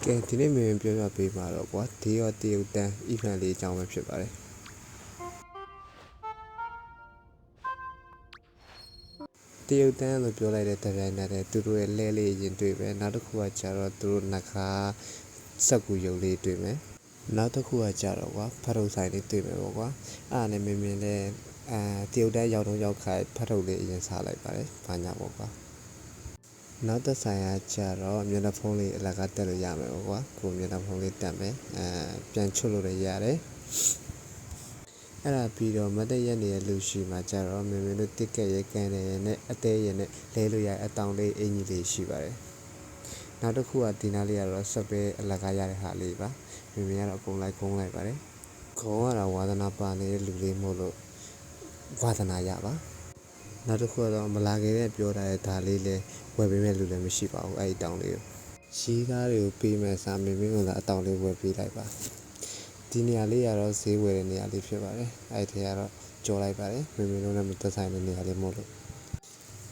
ကဲဒီနေ့မြင်ပြောပြပေးမှာတော့ကွာဒီရောတရုတ်တန်းဤဖန်လေးအကြောင်းပဲဖြစ်ပါတယ်တရုတ်တန်းလို့ပြောလိုက်တဲ့တိုင်းနဲ့သူတို့ရဲ့လဲလေးရင်တွေ့ပဲနောက်တစ်ခုကကျတော့သူတို့နှခါစက်ကူရုပ်လေးတွေ့မယ်နောက်တစ်ခုကကျတော့ကွာဖတ်ထုတ်ဆိုင်လေးတွေ့မယ်ပေါ့ကွာအဲ့ဒါနဲ့မြင်လဲတရုတ်တန်းရောက်တော့ရောက်ခိုင်ဖတ်ထုတ်လေးအရင်စားလိုက်ပါတယ်ဘာညာပေါ့ကွာနောက်သက်ဆိုင်ရာကျတော့မျက်နှာဖုံးလေးအလကားတက်လို့ရမယ်ပေါ့ကွာကိုမျက်နှာဖုံးလေးတက်မယ်ပြန်ချွတ်လို့လည်းရတယ်အဲ့ဒါပြီးတော့မတက်ရက်နေတဲ့လူရှိမှာကျတော့မင်းတို့တစ်ကက်ရဲကန်တယ်နဲ့အသေးရဲနဲ့လဲလို့ရအတောင်လေးအင်ကြီးလေးရှိပါတယ်နောက်တစ်ခုကဒီနားလေးကတော့ဆက်ပဲအလကားရတဲ့ဟာလေးပါမင်းကတော့အကုန်လိုက်ပါတယ်ခေါင်းကတော့ဝါသနာပါနေတဲ့လူလေးမို့လို့ဝါသနာရပါနောက်တစ်ခုကတော့မလာခင်နဲ့ပြောထားတဲ့ဒါလေးလည်းဝယ်ပေးမဲ့လူလည်းမရှိပါဘူးအဲ့ဒီတောင်လေးကိုရီးသားတွေကိုပေးမဲ့စာမင်းကလည်းအတောင်လေးဝယ်ပေးလိုက်ပါဒီနေရာလေးကတော့ဈေးဝယ်တဲ့နေရာလေးဖြစ်ပါတယ်အဲ့ဒီကတော့ကြော်လိုက်ပါတယ်မင်းတို့နဲ့မသက်ဆိုင်တဲ့နေရာလေးမို့လို့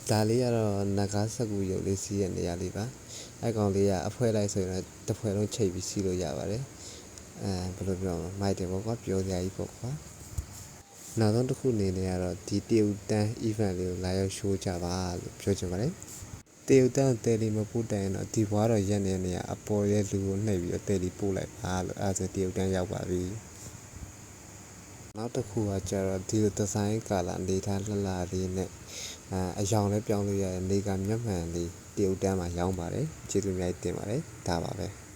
ဒါလေးကတော့နဂါးစကူရုပ်လေးစီးရဲ့နေရာလေးပါအဲ့ကောင်လေးကအဖွဲလိုက်ဆိုရင်တစ်ဖွဲလုံးချိတ်ပြီးစီးလို့ရပါတယ်ဘယ်လိုပြောမလဲမိုက်တယ်ပေါ့ကွာပြောစရာကြီးပေါ့ကွာနောက်ဆုံးတစ်ခုအနေနဲ့ကတော့ဒီတရုတ်တန်း event လေးကိုလာရောက် show ကြပါလို့ပြောချင်ပါတယ်တရုတ်တန်းတယ်လီမပို့တိုင်တော့ဒီဘွားတော့ရက်နေနေရအပေါ်ရဲ့လူကိုနှိပ်ပြီးတော့တယ်လီပို့လိုက်ပါလို့အဲဆိုတရုတ်တန်းရောက်ပါပြီနောက်တစ်ခုကကျတော့ဒီလိုဒီဇိုင်းကာလာနေထားလှလှလေးနဲ့အယောင်လည်းပြောင်းလို့ရတယ်နေကမျက်မှန်လေးတရုတ်တန်းမှာရောင်းပါတယ်ကျေးဇူးအများကြီးတင်ပါတယ်ဒါပါပဲ